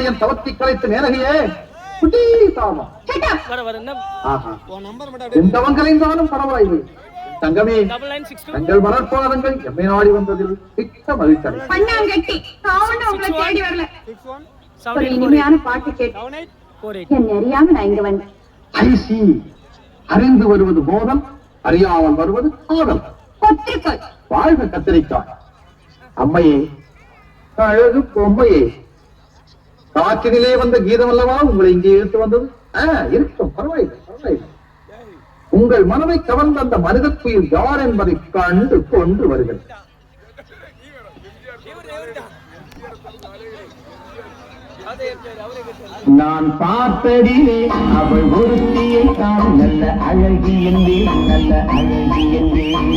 மலையன் தவத்தி கலைத்து நேரகையே எந்தவங்களைந்தாலும் பரவாயில்லை தங்கமே. தங்கள் மலர்பாதங்கள் எம்மை நாடி வந்ததில் மிக்க மகிழ்ச்சி. இனிமையான பாட்டு கேட்டு அறியாம நான் இங்க வந்தேன். அறிந்து வருவது போதம், அறியாமல் வருவது கோதம். வாழ்க கத்திரிக்காய். அம்மையே, அழகு பொம்மையே, காற்றினிலே வந்த கீதம் அல்லவா உங்களை இங்கே இழுத்து வந்தது? இருக்கும், பரவாயில்லை பரவாயில்லை. உங்கள் மனதை கவர்ந்த அந்த மனிதக்குயில் யார் என்பதை கண்டு கொண்டு வருகிறது. நான் பார்த்ததிலே அவள் ஒருத்தியை தான் நல்ல அழகி என்றேன், நல்ல அழகி என்றேன்.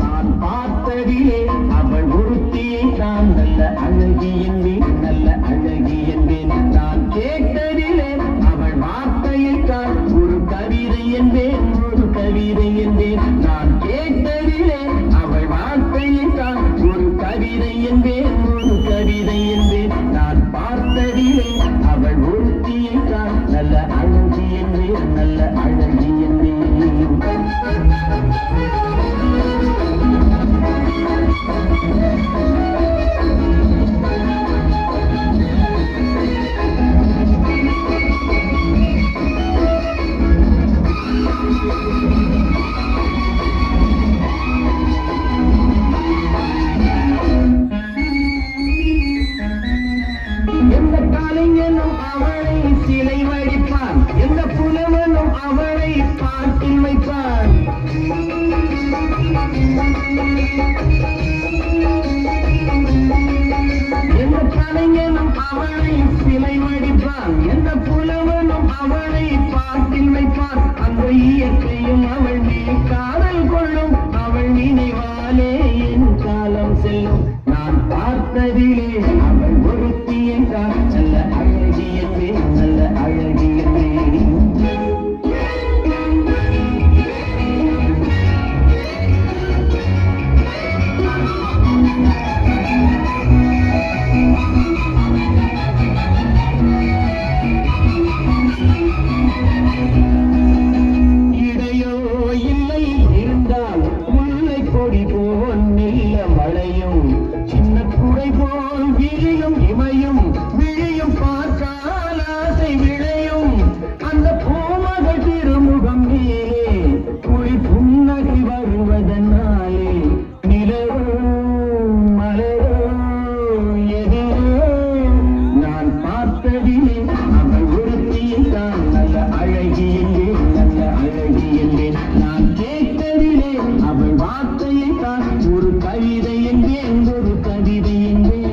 நான் பார்த்ததிலே அவள் ஒருத்தியை தான் நல்ல அழகி என்றேன், நல்ல அழகி என்றேன். நான் கேட்டதிலே அவள் வார்த்தையை தான் ஒரு கவிதை என்பேன், ஒரு கவிதை என்பேன். நான் கேட்டதிலே அவள் வார்த்தையை தான் ஒரு கவிதை என்பேன், ஒரு கவிதை என்பேன். நான் பார்த்ததிலே அவள் ஒருத்தியை தான் நல்ல அழகி என்பேன், நல்ல அழகி என்பேன். எந்த காலைஞனும் அவளை சிலை வடிப்பான், எந்த புலவனும் அவளை பாட்டில் வைப்பான். எந்த கலைஞனும் அவளை சிலை வடிப்பான், எந்த புலவனும் அவளை பாட்டில் வைப்பான். அந்த இயற்கையும் அவள் மேல் காதல் கொள்ளும், அவள் நினைவாலே என் காலம் செல்லும். நான் பார்த்ததிலே அவள் ஒருத்தியை தான் நல்ல அழகி என்பேன், நல்ல அழகி என்பேன். இடையோ இல்லை இருந்தால் முல்லை கொடி போல் மெல்ல மழையும், சின்ன குடை போல் விழியும் இமையும், விழியும் பார்த்தால் ஆசை விளையும். அந்த பூமகள் திருமுகம் மேலே குழி புன்னகை வருவதனாலே நிலவோ மலரோ எதிரோ நான் பார்த்ததிலே அவள் ஒருத்தியை தான் நல்ல அழகி என்றேன், நல்ல அழகி என்றேன். நான் கேட்டதிலே அவள் வார்த்தையை தான் ஒரு கவிதை என்பேன், ஒரு கவிதை என்பேன்.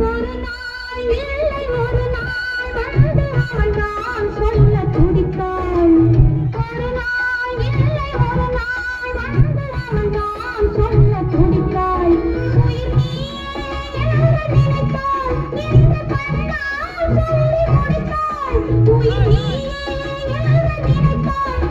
ஒரு நாள் இல்லை ஒரு நாள் வந்து அவள் தான் சொல்ல துடித்தாள். ஒரு நாள் இல்லை ஒரு நாள் வந்து அவள் தான் சொல்ல துடித்தாள். உயிர் நீயே என்று நினைத்தாள், இந்த கண்ணால் சொல்லி முடித்தாள். உயிர் நீயே என்று நினைத்தாள்,